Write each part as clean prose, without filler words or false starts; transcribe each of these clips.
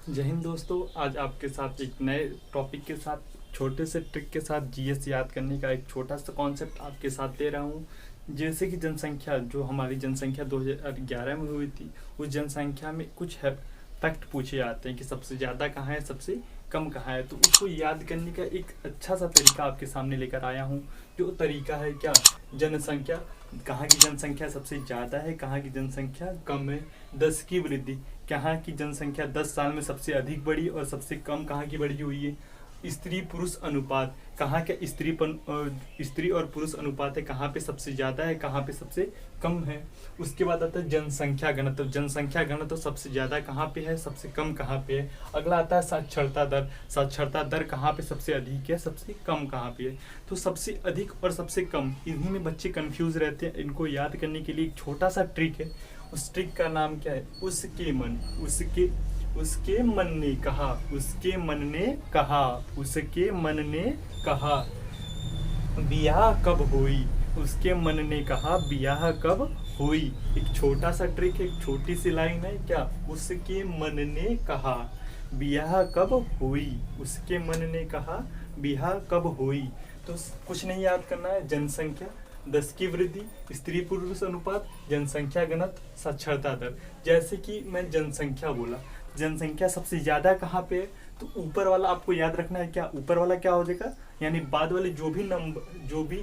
जय हिंद दोस्तों। आज आपके साथ एक नए टॉपिक के साथ छोटे से ट्रिक के साथ जीएस याद करने का एक छोटा सा कॉन्सेप्ट आपके साथ दे रहा हूँ। जैसे कि जनसंख्या, जो हमारी जनसंख्या 2011 में हुई थी, उस जनसंख्या में कुछ है फैक्ट पूछे जाते हैं कि सबसे ज़्यादा कहाँ है, सबसे कम कहाँ है। तो उसको याद करने का एक अच्छा सा तरीका आपके सामने लेकर आया हूँ। जो तरीका है क्या, जनसंख्या, कहाँ की जनसंख्या सबसे ज़्यादा है, कहाँ की जनसंख्या कम है। 10 की वृद्धि, कहाँ की जनसंख्या 10 साल में सबसे अधिक बढ़ी और सबसे कम कहाँ की बढ़ी हुई है। स्त्री पुरुष अनुपात, कहाँ का स्त्री और पुरुष अनुपात है, कहाँ पे सबसे ज़्यादा है, कहाँ पे सबसे कम है। उसके बाद आता है जनसंख्या घनत्व। जनसंख्या घनत्व सबसे ज़्यादा कहाँ पे है, सबसे कम कहाँ पे है। अगला आता है साक्षरता दर। साक्षरता दर कहाँ पे सबसे अधिक है, सबसे कम कहाँ पे है। तो सबसे अधिक और सबसे कम, इन्हीं में बच्चे कंफ्यूज रहते हैं। इनको याद करने के लिए एक छोटा सा ट्रिक है। उस ट्रिक का नाम क्या है, उसके मन ने कहा, उसके मन ने कहा, उसके मन ने कहा बियाह कब हुई। उसके मन ने कहा बियाह कब हुई। एक छोटा सा ट्रिक है, एक छोटी सी लाइन है क्या, उसके मन ने कहा बियाह कब हुई। उसके मन ने कहा बियाह कब हुई। तो कुछ नहीं याद करना है। जनसंख्या, 10 की वृद्धि, स्त्री पुरुष अनुपात, जनसंख्या घनत्व, साक्षरता दर। जैसे कि मैं जनसंख्या बोला, जनसंख्या सबसे ज्यादा कहाँ पे है, तो ऊपर वाला आपको याद रखना है। क्या ऊपर वाला क्या हो जाएगा, यानी बाद वाले जो भी नंबर, जो भी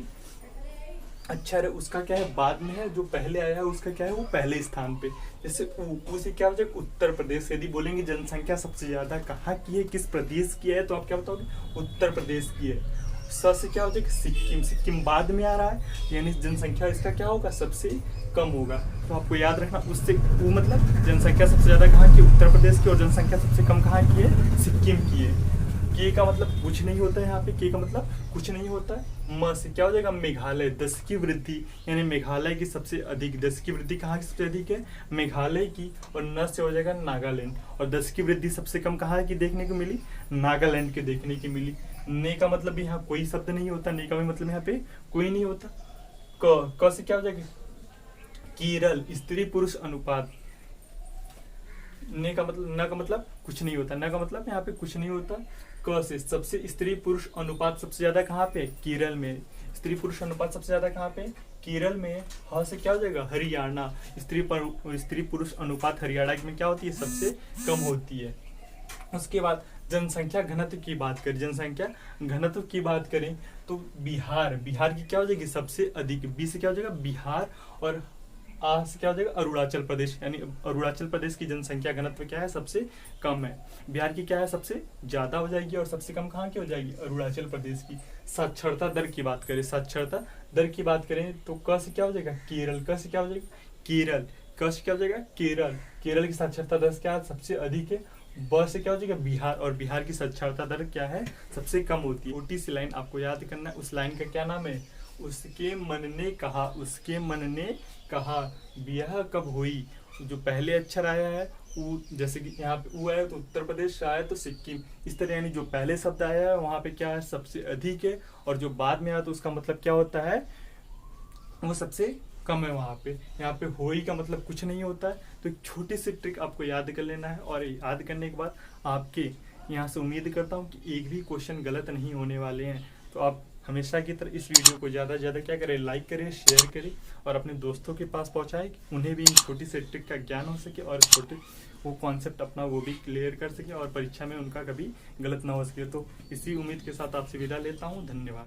अक्षर है उसका क्या है बाद में है, जो पहले आया है उसका क्या है, वो पहले स्थान पे। जैसे उसे क्या हो जाएगा, उत्तर प्रदेश। यदि बोलेंगे जनसंख्या सबसे ज्यादा कहाँ की है, किस प्रदेश की है, तो आप क्या बताओगे, उत्तर प्रदेश की है। स से क्या हो जाएगा, सिक्किम। सिक्किम बाद में आ रहा है, यानी जनसंख्या इसका क्या होगा, सबसे कम होगा। तो आपको याद रखना, उससे वो मतलब जनसंख्या सबसे ज्यादा कहाँ की, उत्तर प्रदेश की, और जनसंख्या सबसे कम कहाँ की है, सिक्किम की है। के का मतलब कुछ नहीं होता है, यहाँ पे के का मतलब कुछ नहीं होता है। म से क्या हो जाएगा, मेघालय। 10 की वृद्धि, यानी मेघालय की सबसे अधिक। 10 की वृद्धि कहाँ की सबसे अधिक है, मेघालय की। और न से हो जाएगा नागालैंड। और 10 की वृद्धि सबसे कम कहाँ की देखने को मिली, नागालैंड के देखने की मिली। ने का मतलब यहाँ कोई शब्द नहीं होता, ने का भी मतलब यहाँ पे कोई नहीं होता। क से क्या हो जाएगा, केरल। स्त्री पुरुष अनुपात, ने का मतलब, न का मतलब कुछ नहीं होता, न का मतलब यहाँ पे कुछ नहीं होता। क से सबसे स्त्री पुरुष अनुपात सबसे ज्यादा कहाँ पे, केरल में। स्त्री पुरुष अनुपात सबसे ज्यादा कहाँ पे, केरल में। ह से क्या हो जाएगा, हरियाणा। स्त्री पुरुष अनुपात हरियाणा में क्या होती है, सबसे कम होती है। उसके बाद जनसंख्या घनत्व की बात करें, जनसंख्या घनत्व की बात करें तो बिहार। बिहार की क्या हो जाएगी, सबसे अधिक। बी से क्या हो जाएगा, बिहार। और आ से क्या हो जाएगा, अरुणाचल प्रदेश। यानी अरुणाचल प्रदेश की जनसंख्या घनत्व क्या है, सबसे कम है। बिहार की क्या है, सबसे ज्यादा हो जाएगी। और सबसे कम कहाँ की हो जाएगी, अरुणाचल प्रदेश की। साक्षरता दर की बात करें, साक्षरता दर की बात करें तो क से क्या हो जाएगा, केरल। क से क्या हो जाएगा, केरल। क से क्या हो जाएगा, केरल। केरल की साक्षरता दर क्या सबसे अधिक है। ब से क्या हो जाएगा, बिहार। और बिहार की साक्षरता दर क्या है, सबसे कम होती है। छोटी सी लाइन आपको याद करना है, उस लाइन का क्या नाम है, उसके मन ने कहा। उसके मन ने कहा बियाह कब हुई। जो पहले अक्षर आया है ऊ, जैसे कि यहाँ पे ऊ आया तो उत्तर प्रदेश, आया तो सिक्किम। इस तरह यानी जो पहले शब्द आया है वहाँ पे क्या है, सबसे अधिक है। और जो बाद में आया तो उसका मतलब क्या होता है, वो सबसे कम है वहाँ पे। यहाँ पे होई का मतलब कुछ नहीं होता है। तो एक छोटी सी ट्रिक आपको याद कर लेना है। और याद करने के बाद आपके यहाँ से उम्मीद करता हूँ कि एक भी क्वेश्चन गलत नहीं होने वाले हैं। तो आप हमेशा की तरह इस वीडियो को ज़्यादा से ज़्यादा क्या करें, लाइक करें, शेयर करें और अपने दोस्तों के पास पहुँचाएं, उन्हें भी इन छोटी सी ट्रिक का ज्ञान हो सके और छोटे वो कॉन्सेप्ट अपना वो भी क्लियर कर सके और परीक्षा में उनका कभी गलत ना हो सके। तो इसी उम्मीद के साथ आपसे विदा लेता हूँ। धन्यवाद।